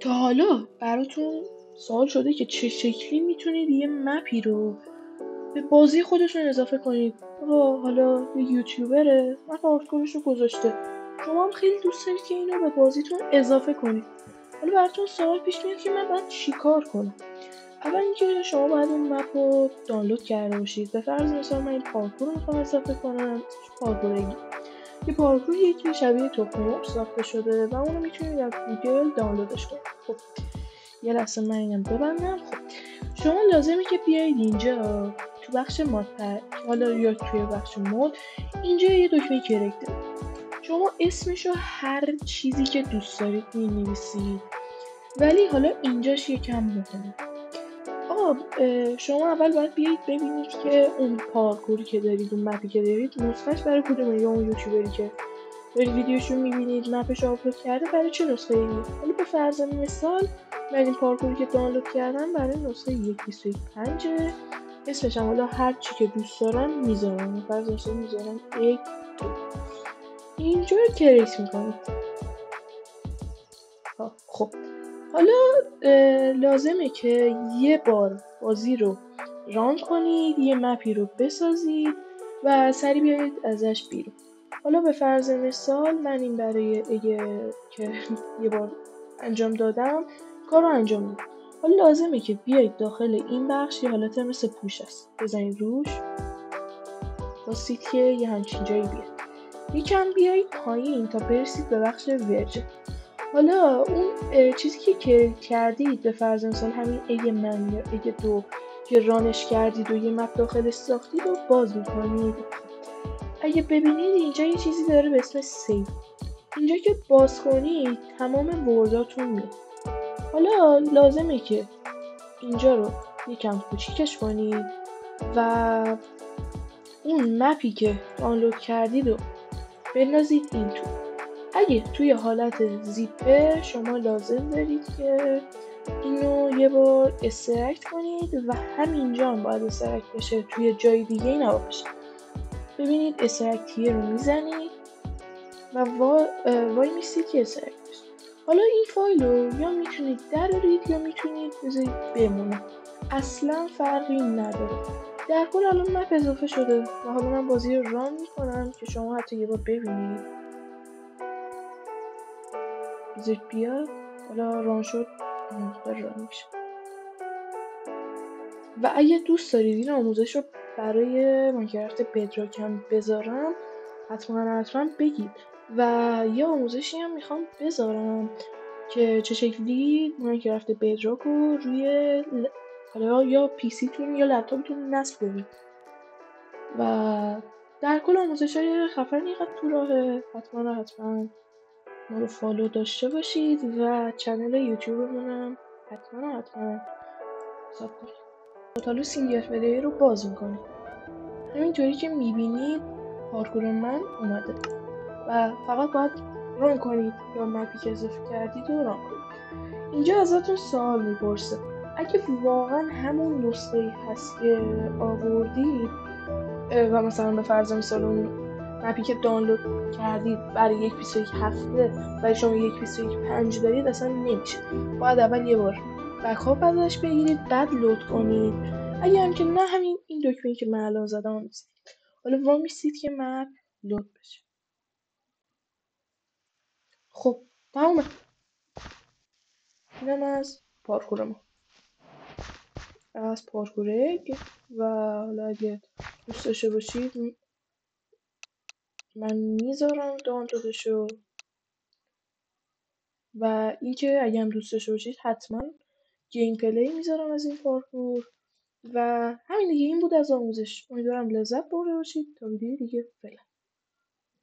تا حالا براتون سوال شده که چه شکلی میتونید یه مپی رو به بازی خودتون اضافه کنید؟ حالا یه یوتیوبره مپ آرتکورش رو گذاشته، شما هم خیلی دوست دارید که اینو به بازیتون اضافه کنید. حالا براتون سوال پیش میاد که من باید چیکار کنم؟ اول اینکه شما باید اون مپ رو دانلود کرده باشید. به فرض مثال من این پارکور رو میخوام اضافه کنم، پارکور یه پارکور یکی شبیه تخم مرغ ساخته شده و اونو میتونید از گوگل دانلودش کنید. خب یه لحظه من اینم ببندم. خب شما لازمه که بیایید اینجا تو بخش ماد پک، حالا یا توی بخش مود، اینجا یه دکمه کرکتر، شما اسمشو هر چیزی که دوست دارید مینویسید، ولی حالا اینجاش یکم مهمه. شما اول باید بیایید ببینید که اون پارکوری که دارید، اون مپی که دارید، نسخهش برای کدومه، یا اون یوتیوبری که دارید ویدیوشو میبینید مپش آپلود کرده برای چه نسخه ایه. حالا به فرض مثال من این پارکوری که دانلود کردم برای نسخه 1.25 اسمش هم حالا هر چی که دوست دارم میذارم. به فرض مثال میذارم 1.2. اینجا رو کریت میکنید. خب حالا لازمه که یه بار بازی رو ران کنید، یه مپی رو بسازید و سریع بیایید ازش بیرون. حالا به فرض مثال من این برای اگه که یه بار انجام دادم کار رو انجام میدم. حالا لازمه که بیایید داخل این بخش، یه حالت مثل پوش است، بزنید روش باستید که یه همچین جایی بیاد. یکم بیایید پایین تا برسید به بخش ورژن. حالا اون چیزی که کرید کردید، به فرض مثال همین اگ من یا اگ 2 که رانش کردید و یه مپ داخلش ساختید و باز میکنید. اگه ببینید اینجا یه چیزی داره به اسم سیو. اینجا که باز کنید تمام ورداتون میاد. حالا لازمه که اینجا رو یکم کوچیکش کنید و اون مپی که دانلود کردید رو بندازید این تو. اگه توی حالت زیپه شما لازم دارید که اینو یه بار استرکت کنید و همینجا هم باید استرکت بشه، توی جای دیگه نباشه. ببینید استرکتیه رو میزنید و وای میستید که استرکت بشه. حالا این فایل رو یا میتونید درارید یا میتونید بذارید بمونه، اصلا فرقی نداره. در کل الان مپ اضافه شده و حالا من بازی رو ران میکنم که شما حتی یه بار ببینید. بذارید بیاد. حالا ران شد، داره ران میشه. و اگه دوست دارید این آموزش رو برای ماینکرافت بدراک هم بذارم حتما بگید. و یه آموزشی هم میخوام بذارم که چه شکلی ماینکرافت بدراک رو روی حالا یا پیسی تون یا لپتاپتون نصب کنید. و در کل آموزش های خفنی قد تو راهه. حتما ما رو فالو داشته باشید و چنل یوتیوبمون هم حتما ساب کنید. حالا سینگل پلیر رو باز میکنید. همینطوری که میبینید پارکور من اومده و فقط باید ران کنید یا مپی که اضافه کردید رو ران کنید. اینجا ازتون سوال میپرسه اگه واقعا همون نسخه هست که آوردید و مثلا به فرض مثال اون مپی که دانلود کردید برای 1.21 هفته و شما 1.21.5 دارید اصلا نمیشه. باید اول یه بار بکاپ ازش بگیرید بعد لود کنید. اگه هم که نه، همین این دکمه‌ای که من الان زدم میزنید. حالا وامیستید که مپ لود بشه. خب تمومه. اینم از پارکور ما، از پارکورگ. و حالا اگه دوست داشته باشید من میذارم دانلودشو. و اینکه اگه هم دوست داشته باشید حتما گیم پلی میذارم از این پارکور. و همین دیگه، این بود از آموزش. امیدوارم لذت برده باشید. تا ویدیو دیگه، فعلا.